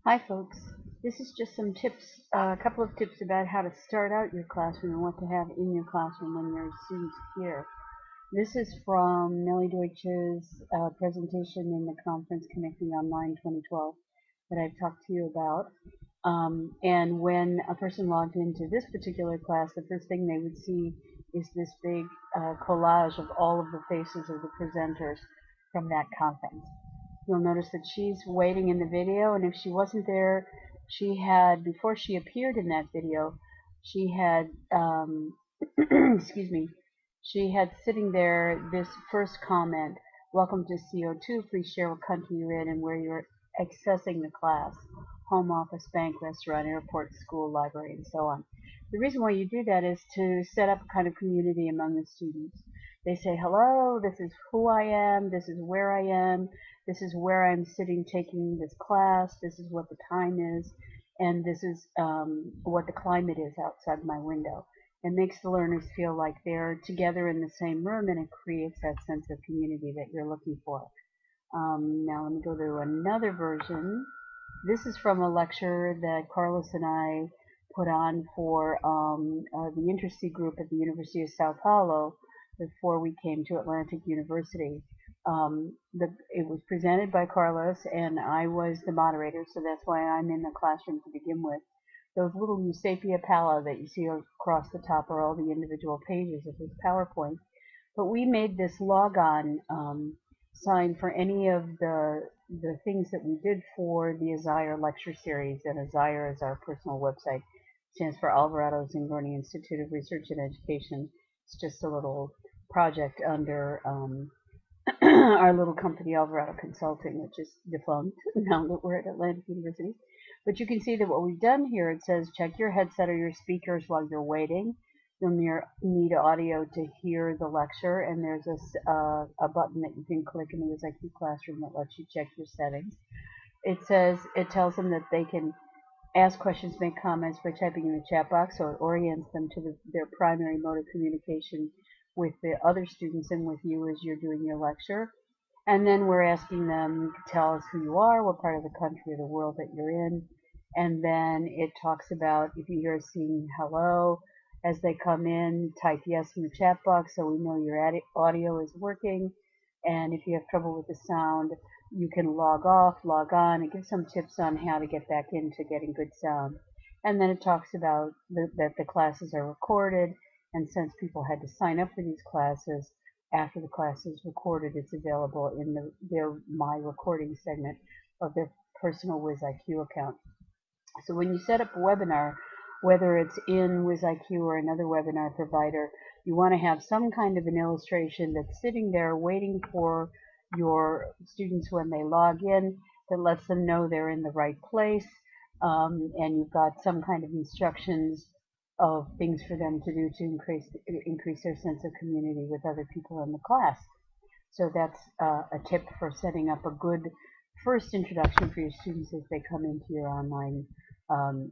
Hi folks, this is just some tips, a couple of tips about how to start out your classroom and what to have in your classroom when your students are here. This is from Nellie Deutsch's presentation in the conference Connecting Online 2012 that I've talked to you about. And when a person logged into this particular class, the first thing they would see is this big collage of all of the faces of the presenters from that conference. You'll notice that she's waiting in the video, and if she wasn't there, she had, before she appeared in that video, she had, excuse me, she had sitting there this first comment: welcome to CO2, please share what country you're in and where you're accessing the class: home office, bank, restaurant, airport, school, library, and so on. The reason why you do that is to set up a kind of community among the students. They say, hello, this is who I am, this is where I am, this is where I'm sitting taking this class, this is what the time is, and this is what the climate is outside my window. It makes the learners feel like they're together in the same room, and it creates that sense of community that you're looking for. Now let me go to another version. This is from a lecture that Carlos and I put on for the Intercy group at the University of Sao Paulo before we came to Atlantic University. It was presented by Carlos, and I was the moderator, so that's why I'm in the classroom to begin with. Those little Eusapia Pala that you see across the top are all the individual pages of this PowerPoint. But we made this log-on sign for any of the things that we did for the Azire lecture series, and Azire is our personal website. It stands for Alvarado Zingoni Institute of Research and Education. It's just a little project under our little company Alvarado Consulting, which is defunct now that we're at Atlantic University. But you can see that what we've done here, it says check your headset or your speakers while you're waiting. You'll need audio to hear the lecture, and there's a button that you can click in the WizIQ Classroom that lets you check your settings. It tells them that they can ask questions, make comments by typing in the chat box, so it orients them to their primary mode of communication with the other students and with you as you're doing your lecture. And then we're asking them to tell us who you are, what part of the country or the world that you're in. And then it talks about, if you hear us saying hello as they come in, type yes in the chat box so we know your audio is working. And if you have trouble with the sound, you can log off, log on. It gives some tips on how to get back into getting good sound. And then it talks about that the classes are recorded, and since people had to sign up for these classes, after the class is recorded, it's available in their My Recording segment of their personal WizIQ account. So when you set up a webinar, whether it's in WizIQ or another webinar provider, you want to have some kind of an illustration that's sitting there waiting for your students when they log in, that lets them know they're in the right place, and you've got some kind of instructions of things for them to do to increase their sense of community with other people in the class. So that's a tip for setting up a good first introduction for your students as they come into your online,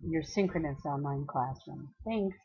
your Synchronous online classroom. Thanks.